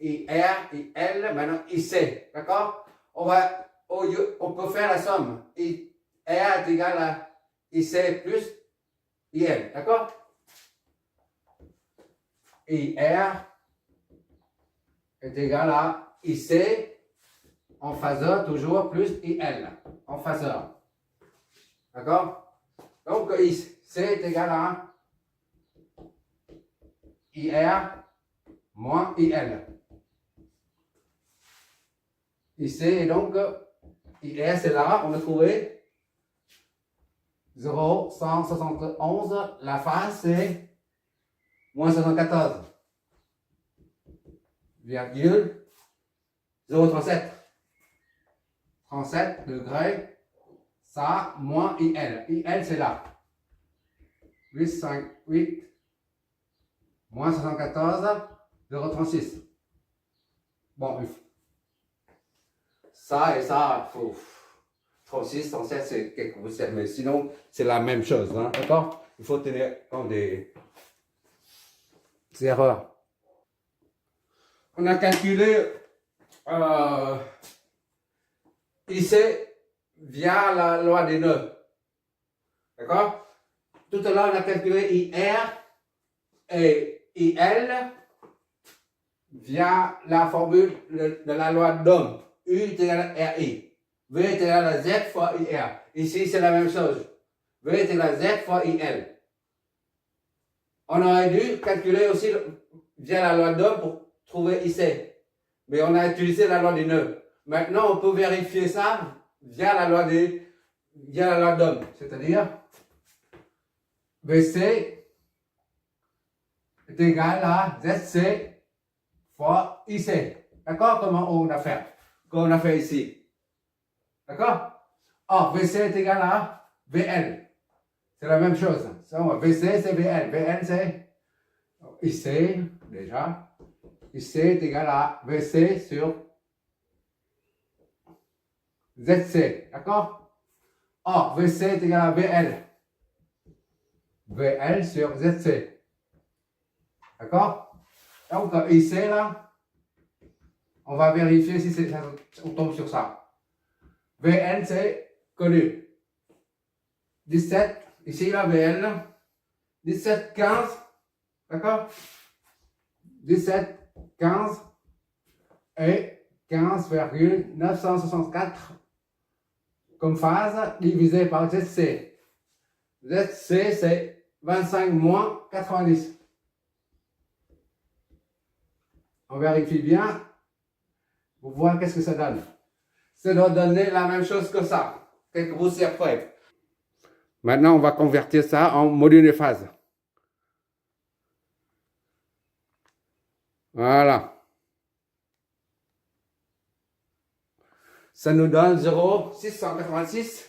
IR, IL, maintenant IC. D'accord? On peut faire la somme. IR est égal à IC plus IL. D'accord? IR est égal à IC en phaseur toujours plus IL en phaseur. D'accord? Donc IC est égal à IR moins IL. Ici, et donc, IR c'est là, on a trouvé 0,171. La phase c'est moins 74. Virgule 0,37. 37 degrés, ça, moins IL. IL c'est là. 8,58 moins 74, 0,36. Bon, ça et ça, 36, 37, c'est quelques poussières, mais sinon, c'est la même chose, hein, d'accord? Il faut tenir compte des erreurs. On a calculé ici via la loi des nœuds, d'accord? Tout à l'heure, on a calculé IR et IL via la formule de la loi d'Ohm. U est égal à RI. V est égal à Z fois IR. Ici, c'est la même chose. V est égal à Z fois IL. On aurait dû calculer aussi via la loi d'Ohm pour trouver IC. Mais on a utilisé la loi des nœuds. Maintenant, on peut vérifier ça via la loi d'Ohm. C'est-à-dire, VC est égal à ZC fois IC. D'accord? Comment on a fait? Comme on a fait ici. D'accord? Or, VC est égal à VL. C'est la même chose. VC, c'est VL. VL, c'est IC, déjà. IC est égal à VC sur ZC. D'accord? Or, VC est égal à VL. VL sur ZC. D'accord? Donc, IC, là, on va vérifier si on tombe sur ça. VL, c'est connu. 17, ici, la VL. 17, 15. D'accord? 17, 15 et 15,964 comme phase divisé par ZC. ZC, c'est 25 moins 90. On vérifie bien pour voir qu'est-ce que ça donne. Ça doit donner la même chose que ça. Quelques poussières près. Maintenant, on va convertir ça en module de phase. Voilà. Ça nous donne 0,686.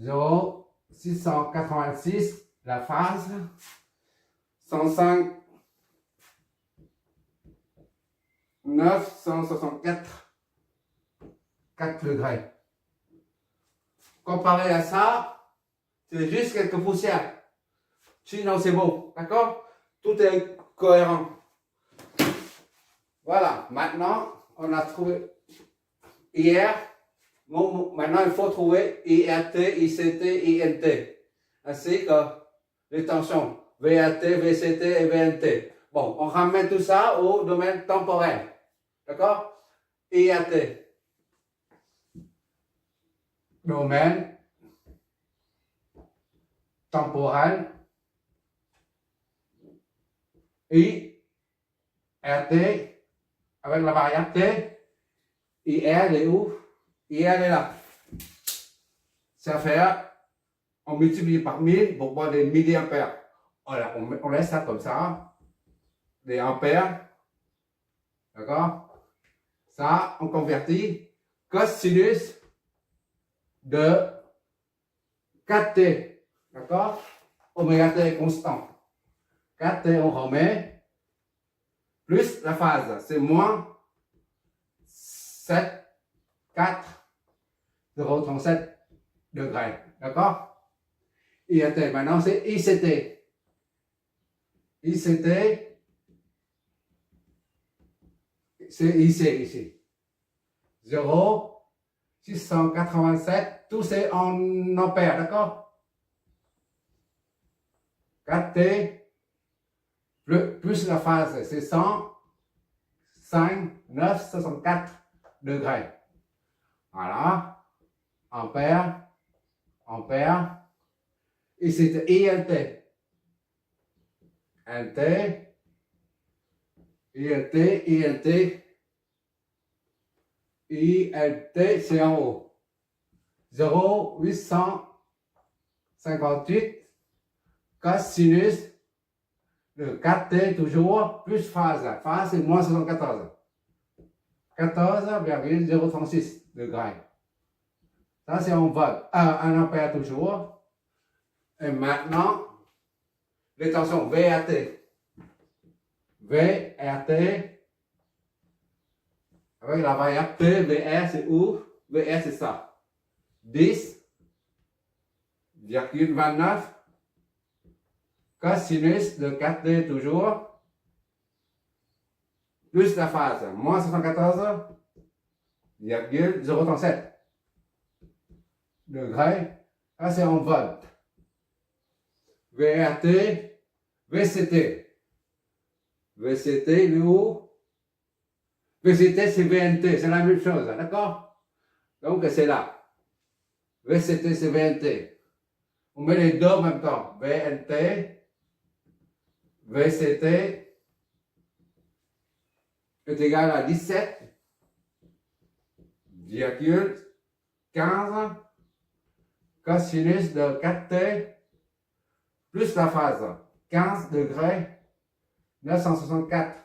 0,686, la phase. 105, 964, 4 degrés. Comparé à ça, c'est juste quelques poussières. Sinon, c'est beau. D'accord? Tout est cohérent. Voilà. Maintenant, on a trouvé IR. Bon, maintenant, il faut trouver IRT, ICT, INT. Ainsi que les tensions VAT, VCT et VNT. Bon, on ramène tout ça au domaine temporel. D'accord? IRT. Domaine temporel. IRT avec la variable T. IR est où? IR est là. Ça fait, on multiplie par 1000 pour voir des milliampères. Voilà, on laisse ça comme ça. Des ampères. D'accord? Ça, on convertit cosinus de 4t. D'accord? Oméga t est constant. 4t, on remet. Plus la phase, c'est moins 7, 4, 0,37 degrés. D'accord? IAT, maintenant c'est ICT. ICT C'est ici. 0, 687, tout c'est en ampères, d'accord? 4T plus la phase, c'est 105, 9, 64 degrés. Voilà. Ampère. Et c'est ILT. ILT, c'est en haut. 0,858 cosinus de 4T toujours plus phase. Phase, c'est moins 74. 14,036 degrés. Ça, c'est en volt. 1 ampère toujours. Et maintenant, attention, VRT. Avec la variable P, VR, c'est où? VR, c'est ça. 10,29 cosinus de 4D toujours, plus la phase, moins 74,037 degrés. Ça, c'est en volt. VRT, VCT. VCT, il est où? VCT, c'est VNT, c'est la même chose, d'accord? Donc, c'est là. VCT, c'est VNT. On met les deux en même temps. VNT, VCT est égal à 17,15 cosinus de 4T plus la phase. 15 degrés 964.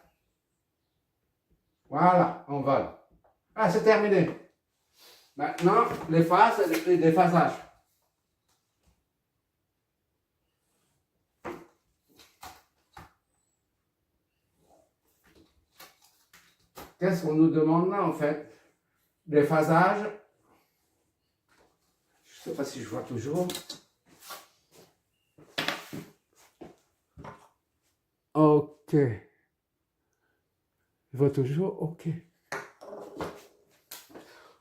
Voilà, on vole. Ah, c'est terminé. Maintenant, les phases et les déphasages. Qu'est-ce qu'on nous demande là, en fait? Déphasage. Je ne sais pas si je vois toujours. Ok. Je vois toujours, ok.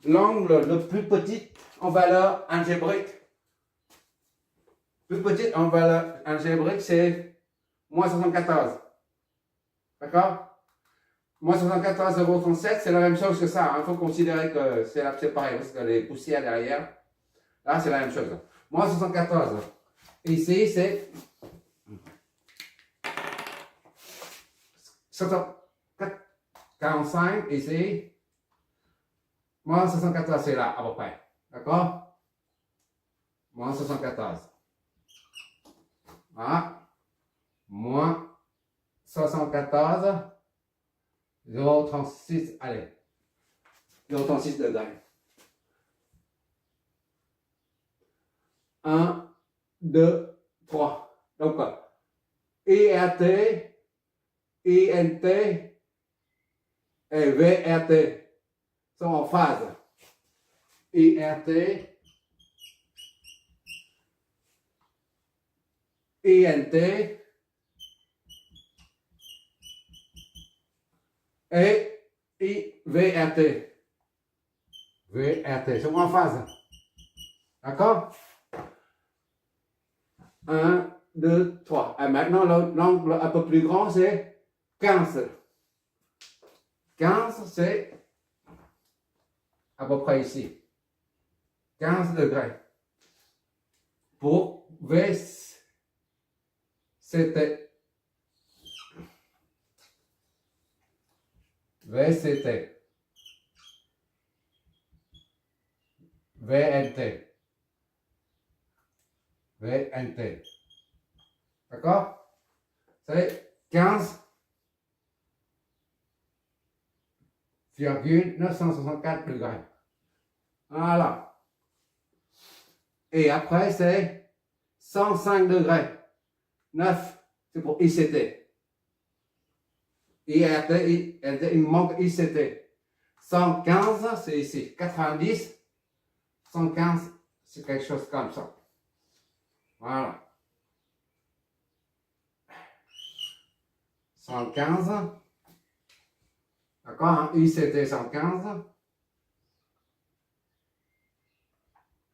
L'angle le plus petit en valeur algébrique. Plus petit en valeur algébrique, c'est moins 74. D'accord? Moins 74,037, c'est la même chose que ça. Il faut considérer que c'est pareil, parce que les poussières derrière, là, c'est la même chose. Moins 74. Ici, c'est 45, ici. Moins 74, c'est là, à peu près. D'accord? Moins 74. Voilà. Moins 74. 0,36, allez. 0,36 degrés. 1, 2, 3. Donc, IRT, INT et VRT sont en phase. IRT, INT et VRT. VRT sont en phase. D'accord? 1, 2, 3. Et maintenant, l'angle un peu plus grand, c'est 15. 15, c'est à peu près ici. 15 degrés. Pour VCT. VCT. VNT. VNT. D'accord? C'est 15,964 degrés. Voilà. Et après, c'est 105 degrés. 9, c'est pour ICT. IRT, il manque ICT. 115, c'est ici. 90, 115, c'est quelque chose comme ça. Voilà. 115. D'accord, hein? ICT 115,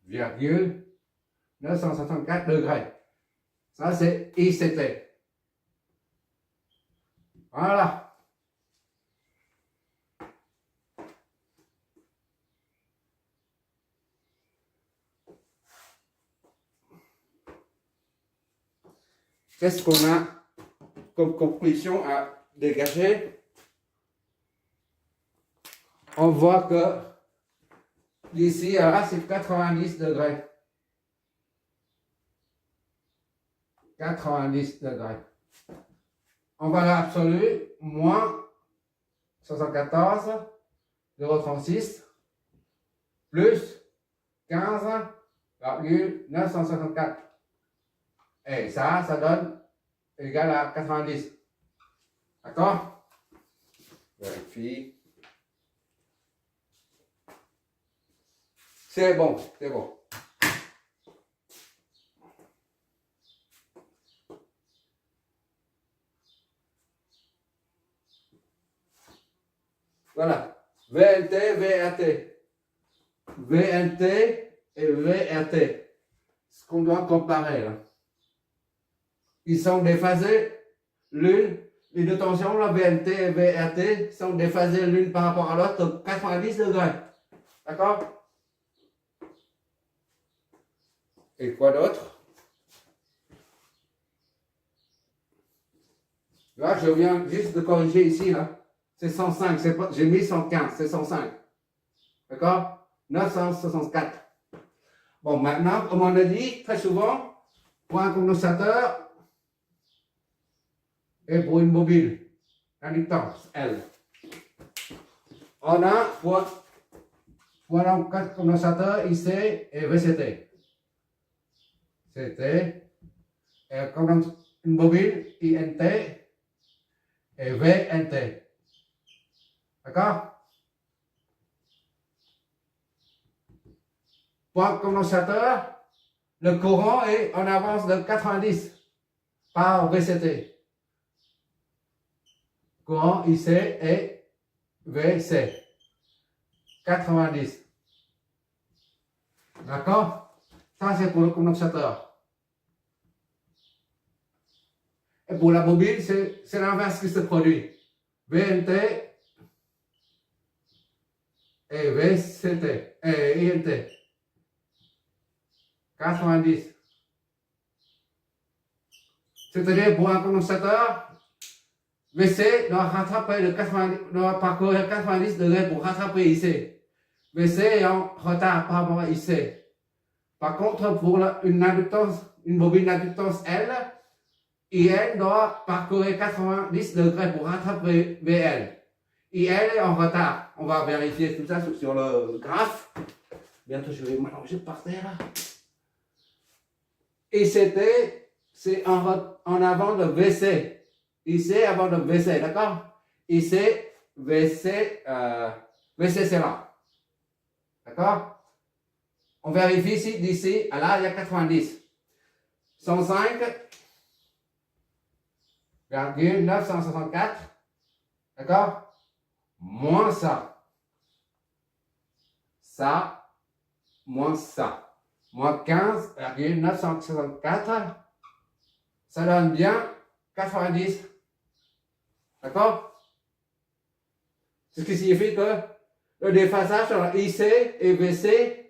virgule 964 degrés. Ça, c'est ICT. Voilà. Qu'est-ce qu'on a comme conclusion à dégager? On voit que d'ici à là, c'est 90 degrés. 90 degrés. En valeur absolue, moins 74,36 plus 15,964. Et ça donne égal à 90. D'accord? Vérifie. C'est bon, c'est bon. Voilà. VNT, VRT. VNT et VRT. Ce qu'on doit comparer là. Ils sont déphasés l'une. Les deux tensions, la VNT et VRT, sont déphasées l'une par rapport à l'autre de 90 degrés. D'accord? Et quoi d'autre? Là, je viens juste de corriger ici, là. C'est 105, j'ai mis 115, c'est 105. D'accord? 964. Bon, maintenant, comme on a dit très souvent, pour un condensateur et pour une bobine, l'inductance, L. On a pour un condensateur IC et VCT. CT, et comme une bobine INT et VNT. D'accord? Pour un condensateur, le courant est en avance de 90 par VCT. Courant IC et VC. 90. D'accord? Ça, c'est pour le condensateur. Et pour la bobine, c'est l'inverse qui se produit. VNT et VCT et INT. 90. C'est-à-dire pour un condensateur, VC doit rattraper le 90, doit parcourir 90 degrés pour rattraper IC. VC est en retard par rapport à IC. Par contre, pour une bobine d'inductance L, IN doit parcourir 90 degrés pour rattraper VL. IL est en retard. On va vérifier tout ça sur le graphe. Bientôt, je vais m'allonger par terre. ICT, c'est en avant de VC. IC avant de VC, d'accord? IC, VC, VC c'est là. D'accord? On vérifie ici, d'ici à là, il y a 90. 105,964. D'accord? Moins ça. Ça, moins ça. Moins 15,964. Ça donne bien 90. D'accord? Ce qui signifie que le déphasage entre IC et VC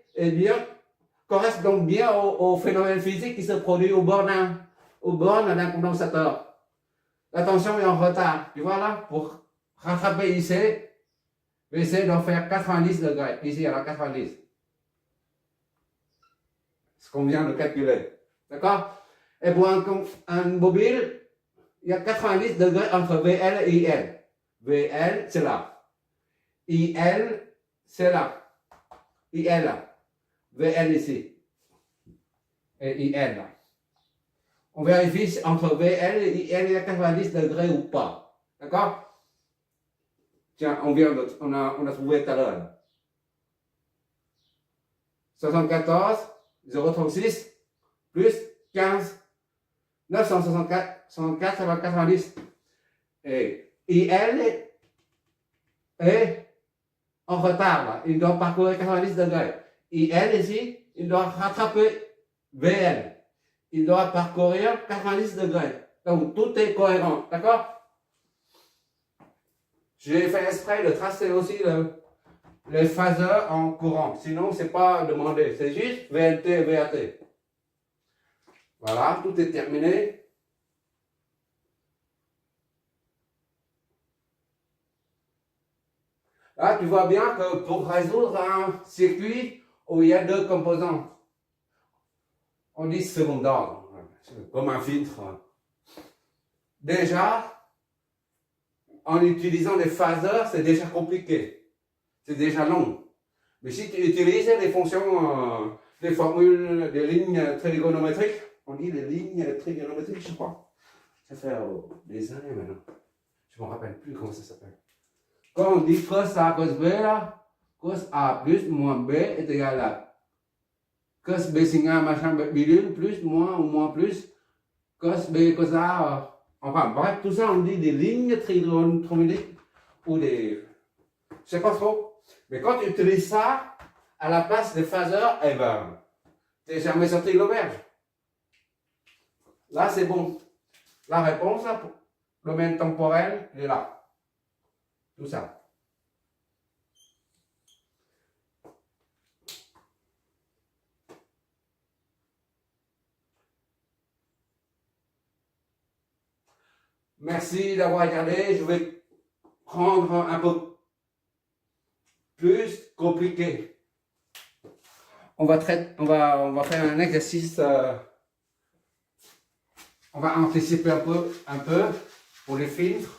correspond donc bien au phénomène physique qui se produit au borne d'un condensateur. La tension est en retard. Tu vois là, pour rattraper IC, VC doit faire 90 degrés. Ici, alors 90. Ce qu'on vient de calculer. D'accord? Et pour un bobine, il y a 90 degrés entre VL et IL. VL, c'est là. IL, c'est là. IL, là. VL ici. Et IL, là. On vérifie entre VL et IL, il y a 90 degrés ou pas. D'accord? Tiens, on a trouvé tout à l'heure. 74,036 plus 15, 964, 64, ça va 90. Et IL, est en retard, là. Il doit parcourir 90 degrés. IL ici, il doit rattraper VL. Il doit parcourir 90 degrés. Donc tout est cohérent, d'accord? J'ai fait exprès de tracer aussi les phaseurs en courant. Sinon, c'est pas demandé. C'est juste VLT, VAT. Voilà, tout est terminé. Là, tu vois bien que pour résoudre un circuit où il y a deux composants, on dit second ordre, comme un filtre. Déjà, en utilisant les phaseurs, c'est déjà compliqué. C'est déjà long. Mais si tu utilises les fonctions, les formules, des lignes trigonométriques, on dit les lignes trigonométriques, je crois. Ça fait des années maintenant. Je ne me rappelle plus comment ça s'appelle. Quand on dit cos A, cos B, là, cos A plus moins B est égal à cos B sin A, machin, bidule, plus, moins ou moins plus, cos B, cos A, enfin bref, tout ça on dit des lignes trigonométriques ou des... Je sais pas trop. Mais quand tu utilises ça à la place des phaseurs, eh ben, t'es jamais sorti de l'auberge. Là, c'est bon. La réponse, là, pour le domaine temporel, il est là. Tout ça. Merci d'avoir regardé. Je vais prendre un peu plus compliqué. On va faire un exercice. On va anticiper un peu pour les filtres.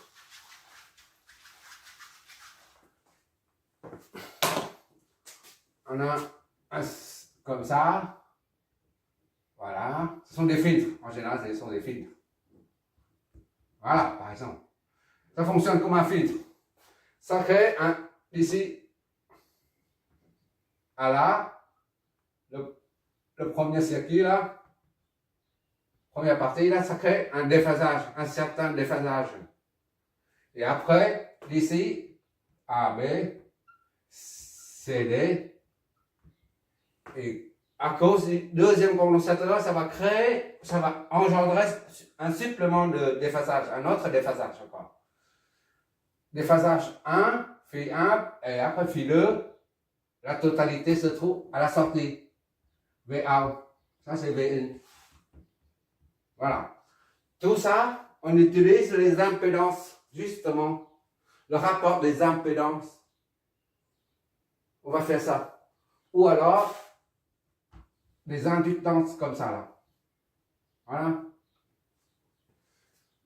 On a un comme ça. Voilà. Ce sont des filtres. En général, ce sont des filtres. Voilà, par exemple. Ça fonctionne comme un filtre. Ça crée ici, à là, le premier circuit là, première partie là, ça crée un déphasage, un certain déphasage. Et après, d'ici, A, B, C, D, et à cause du deuxième condensateur, ça va engendrer un supplément de déphasage, un autre déphasage, je crois. Déphasage 1, phi 1, et après phi 2, la totalité se trouve à la sortie. VA, ça c'est VN. Voilà. Tout ça, on utilise les impédances, justement. Le rapport des impédances. On va faire ça. Ou alors, des inductances comme ça, là. Voilà.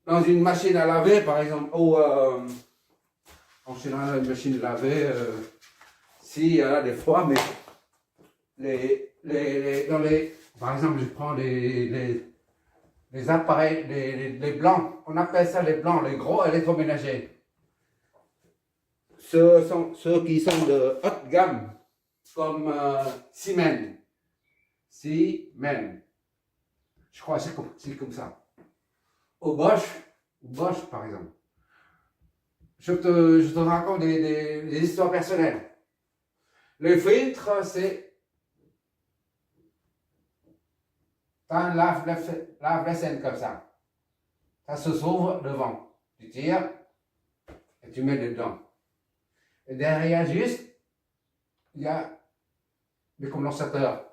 Dans une machine à laver, par exemple, ou en général, une machine à laver, s'il y a des fois, mais par exemple, je prends les appareils, les blancs, on appelle ça les blancs, les gros électroménagers. Ceux qui sont de haute gamme, comme Siemens. Siemens. Je crois que c'est comme ça. Au Bosch, par exemple. Je te raconte des histoires personnelles. Le filtre, c'est un lave-vaisselle comme ça. Ça se s'ouvre devant. Tu tires et tu mets dedans. Et derrière, juste, il y a des condensateurs.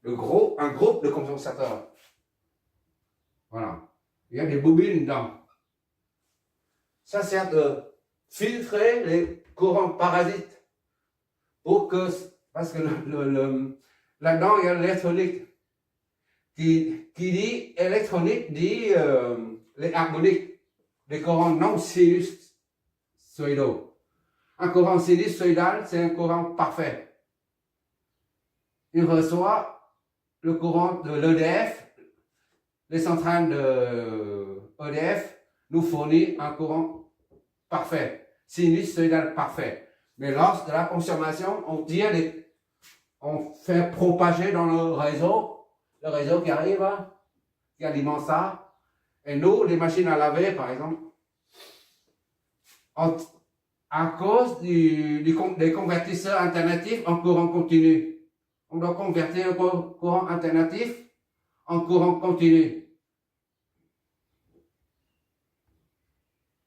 Un groupe de condensateurs. Voilà. Il y a des bobines dedans. Ça sert de filtrer les courants parasites. Parce que là-dedans, il y a l'électronique. Qui dit électronique dit les harmoniques, les courants non sinusoïdaux. Un courant sinusoïdal, c'est un courant parfait. Il reçoit le courant de l'EDF, les centrales de EDF nous fournissent un courant parfait, sinusoïdal parfait. Mais lors de la consommation, on fait propager dans le réseau qui arrive, qui alimente ça. Et nous, les machines à laver, par exemple, à cause des convertisseurs alternatifs en courant continu. On doit convertir le courant alternatif en courant continu.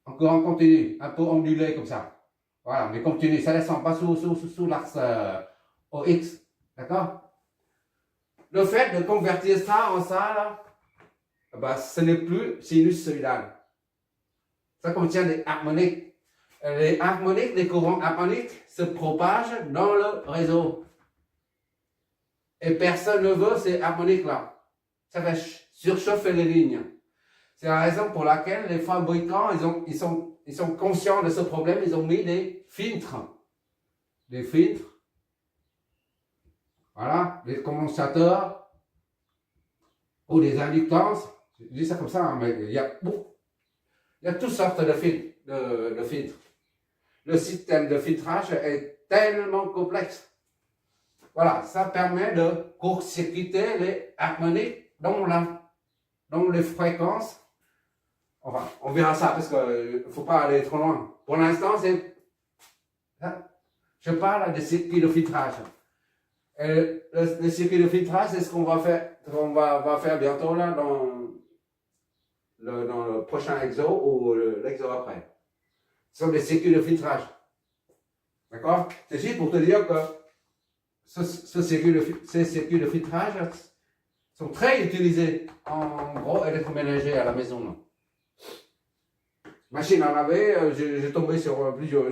En courant continu, un peu ondulé comme ça. Voilà, mais continu, ça ne descend pas sous l'axe OX. D'accord? Le fait de convertir ça en ça, là, ben, ce n'est plus sinusoïdal. Ça contient des harmoniques. Les harmoniques, les courants harmoniques se propagent dans le réseau. Et personne ne veut ces harmoniques-là. Ça va surchauffer les lignes. C'est la raison pour laquelle les fabricants, ils sont conscients de ce problème, ils ont mis des filtres. Des filtres. Voilà, des condensateurs ou des inductances. Je dis ça comme ça, hein, mais il y a toutes sortes de filtres. Le système de filtrage est tellement complexe. Voilà, ça permet de court-circuiter les harmoniques dans les fréquences. Enfin, on verra ça parce qu'il ne faut pas aller trop loin. Pour l'instant, je parle des circuits de filtrage. Et le circuit de filtrage, c'est ce qu'on va faire bientôt là, dans le prochain exo ou l'exo après. Ce sont des circuits de filtrage. D'accord? C'est juste pour te dire que ces circuits de filtrage sont très utilisés en gros électroménager à la maison. Là. Machine à laver, je suis tombé sur plusieurs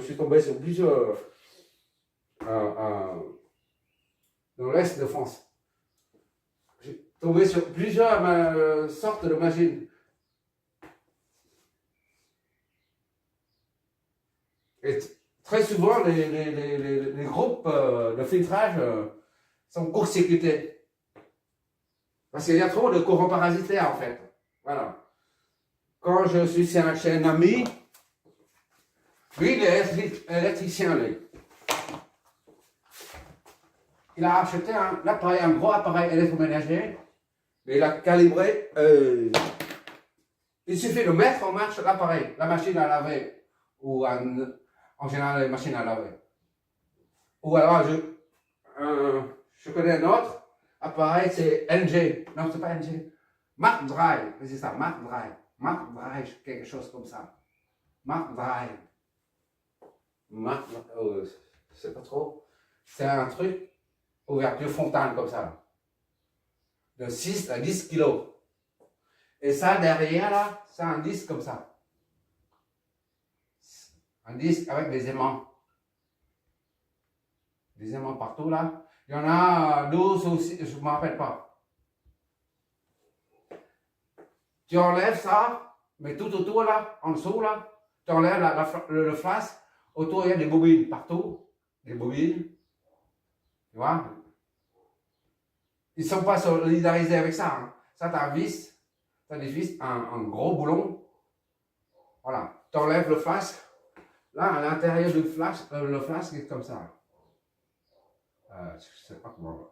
dans l'Est de France. J'ai tombé sur plusieurs sortes de machines. Et très souvent, les groupes de filtrage sont court-circuités. Parce qu'il y a trop de courants parasitaires, en fait. Voilà. Quand je suis chez un ami, lui, il est électricien, lui. Il a acheté un gros appareil électroménager, mais il a calibré. Il suffit de mettre en marche l'appareil, la machine à laver, ou en général les machines à laver. Ou alors, je connais un autre appareil, c'est NG. Non, c'est pas NG. Mark Drive, c'est ça, Mark Drive. Mark Drive, quelque chose comme ça. Mark Drive. Je sais pas trop. C'est un truc, ouverture frontale comme ça. De 6 à 10 kilos. Et ça, derrière, là, c'est un disque comme ça. Un disque avec des aimants. Des aimants partout, là. Il y en a 12 aussi, je ne me rappelle pas. Tu enlèves ça, mais tout autour, là, en dessous, là, tu enlèves le flasque. Autour, il y a des bobines partout. Des bobines. Tu vois? Ils ne sont pas solidarisés avec ça. Hein. Ça, tu as un vis. Tu as des vis, un gros boulon. Voilà. Tu enlèves le flasque. Là, à l'intérieur du flasque, le flasque est comme ça. Je ne sais pas comment.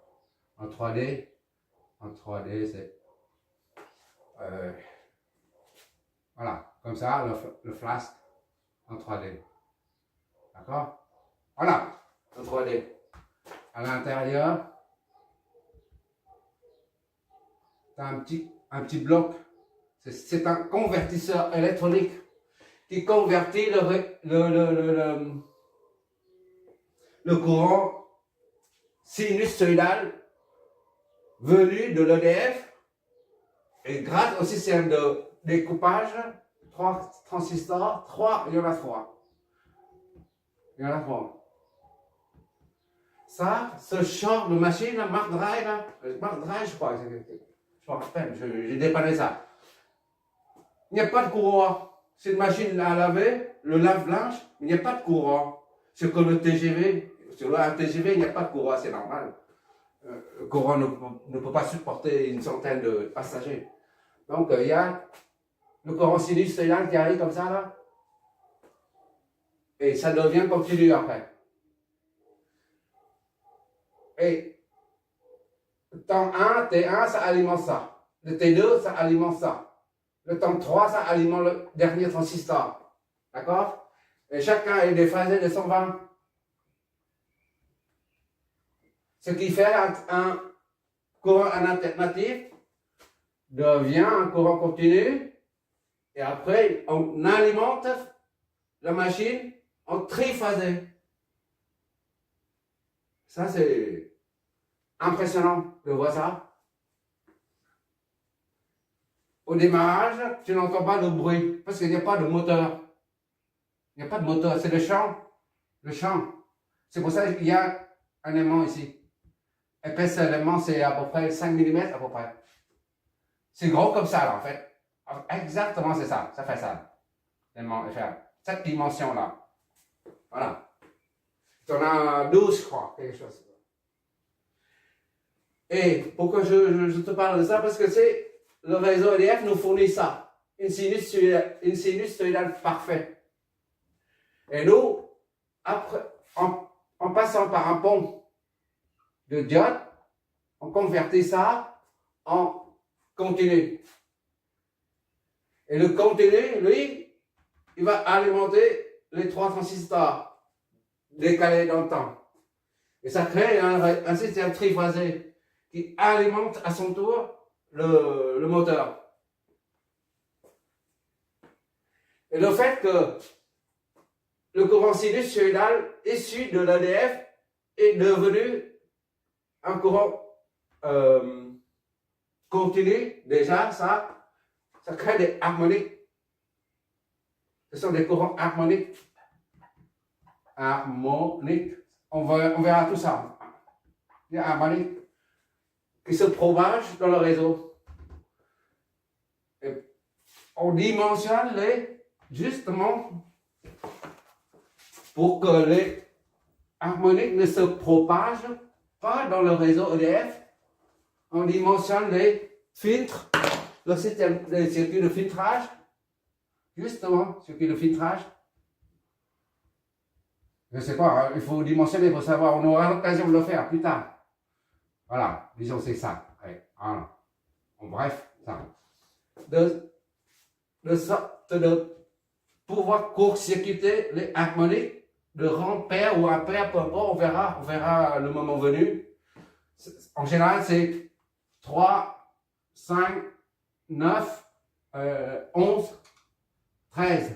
En 3D, c'est. Voilà. Comme ça, le flasque en 3D. D'accord? Voilà. En 3D. À l'intérieur, tu as un petit bloc. C'est un convertisseur électronique qui convertit le courant sinusoïdal venu de l'EDF et grâce au système de découpage, 3 transistors, il y en a 3. Il y en a 3. Ça, ce genre de machine, Mark Drive, je crois, je me rappelle, j'ai dépanné ça. Il n'y a pas de courant. C'est une machine à laver, le lave-linge, il n'y a pas de courant. C'est comme le TGV. Sur un TGV, il n'y a pas de courant, c'est normal. Le courant ne peut pas supporter une centaine de passagers. Donc, il y a le courant sinusoïdal qui arrive comme ça, là. Et ça devient continu après. Et temps 1, T1, ça alimente ça. Le T2, ça alimente ça. Le temps 3, ça alimente le dernier transistor. D'accord? Et chacun est déphasé de son vent. Ce qui fait un courant alternatif devient un courant continu. Et après, on alimente la machine en triphasé. Ça, c'est impressionnant de voir ça. Au démarrage, tu n'entends pas de bruit parce qu'il n'y a pas de moteur. Il n'y a pas de moteur, c'est le champ. Le champ. C'est pour ça qu'il y a un aimant ici. Épaisseur l'aimant, c'est à peu près 5 mm à peu près. C'est gros comme ça, là, en fait. Exactement, c'est ça. Ça fait ça. L'aimant FR. Cette dimension-là. Voilà. Tu en as 12, je crois, quelque chose. Et pourquoi je te parle de ça? Parce que c'est le réseau EDF nous fournit ça. Une sinusoïdale parfaite. Et nous, après, en passant par un pont de diode, on convertit ça en continu. Et le continu, lui, il va alimenter les 3 transistors décalés dans le temps. Et ça crée un système triphasé qui alimente à son tour le moteur. Et le fait que le courant sinusoïdal issu de l'EDF est devenu un courant continu, déjà, ça crée des harmoniques. Ce sont des courants harmoniques. Harmoniques. On verra tout ça. Des harmoniques qui se propagent dans le réseau. Et on dimensionne justement, pour que les harmoniques ne se propagent pas dans le réseau EDF, on dimensionne les filtres, le système, les circuits de filtrage, justement, circuit de filtrage. Je ne sais pas, il faut dimensionner pour savoir, on aura l'occasion de le faire plus tard. Voilà, disons c'est ça. Ouais, voilà. En bref, ça. De pouvoir court-circuiter les harmoniques de rang pair ou impair, peu importe, on verra le moment venu. En général, c'est 3, 5, 9, 11, 13.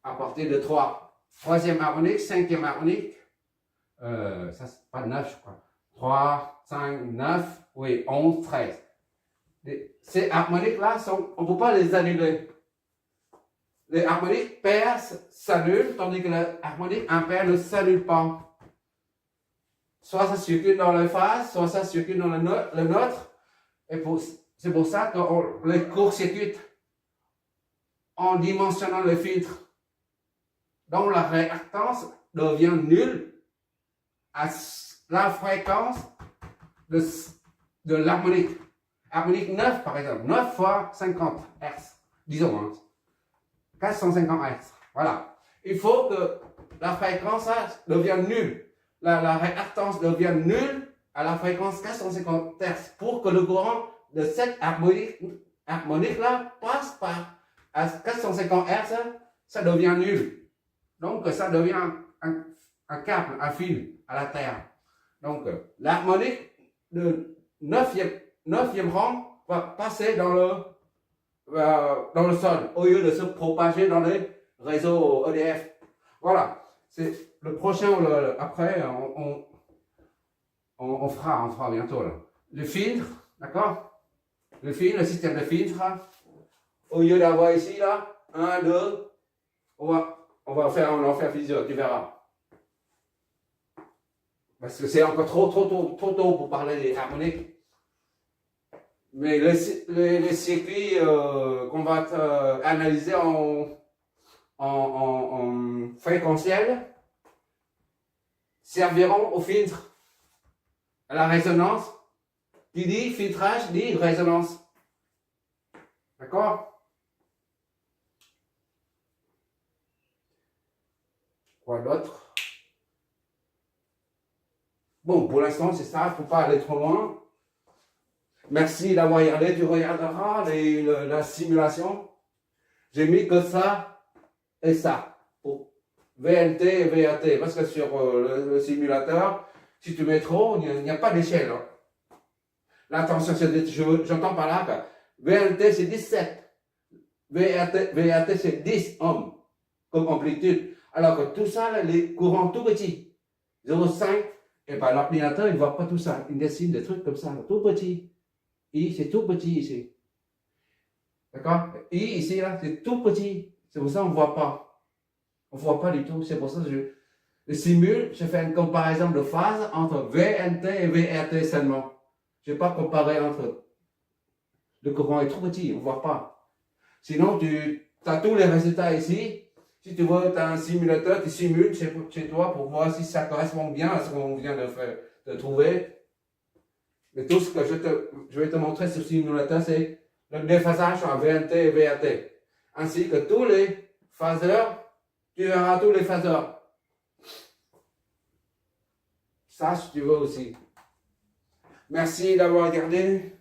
À partir de 3. Troisième harmonique, cinquième harmonique. Ça, c'est pas 9, je crois. 3, 5, 9, oui, 11, 13. Ces harmoniques-là, on ne peut pas les annuler. Les harmoniques pairs s'annulent, tandis que les harmoniques impaires ne s'annulent pas. Soit ça circule dans les phases, soit ça circule dans le neutre. Et c'est pour ça qu'on les court-circuite en dimensionnant le filtre. Donc la réactance devient nulle à la fréquence de l'harmonique. Harmonique 9 par exemple, 9 fois 50 Hz, disons, hein, 450 Hz. Voilà. Il faut que la fréquence devienne nulle. La réactance devient nulle à la fréquence 450 Hz pour que le courant de cette harmonique-là passe par à 450 Hz, ça devient nul. Donc ça devient un câble, un fil à la Terre. Donc l'harmonique de 9e rang va passer dans le sol au lieu de se propager dans les réseaux EDF. Voilà, c'est le prochain, après on fera bientôt là. Le filtre, d'accord? Le système de filtre, au lieu d'avoir ici là, 1, 2, on va en faire plusieurs, tu verras. Parce que c'est encore trop tôt pour parler des harmoniques. Mais les circuits qu'on va analyser en fréquentiel serviront au filtre, à la résonance. Qui dit filtrage dit résonance. D'accord? Quoi d'autre? Bon, pour l'instant, c'est ça, il ne faut pas aller trop loin. Merci d'avoir regardé, tu regarderas la simulation. J'ai mis que ça et ça, pour VNT et VAT. Parce que sur le simulateur, si tu mets trop, il n'y a pas d'échelle. Hein. Là, attention, j'entends par là que VNT c'est 17, VAT c'est 10 ohms comme amplitude. Alors que tout ça, là, les courants tout petits, 0,5, et bien l'ordinateur, il ne voit pas tout ça. Il dessine des trucs comme ça, tout petit. I, c'est tout petit ici. D'accord? I, ici, là, c'est tout petit. C'est pour ça qu'on ne voit pas. On ne voit pas du tout. C'est pour ça que je simule, je fais une comparaison de phase entre VNT et VRT seulement. Je ne vais pas comparer entre. Le courant est trop petit, on ne voit pas. Sinon, tu as tous les résultats ici. Si tu vois, tu as un simulateur, tu simules chez toi pour voir si ça correspond bien à ce qu'on vient de trouver. Mais tout ce que je vais te montrer sur le simulateur, c'est le déphasage en VNT et VRT. Ainsi que tous les phaseurs, tu verras tous les phaseurs. Ça, si tu veux aussi. Merci d'avoir regardé.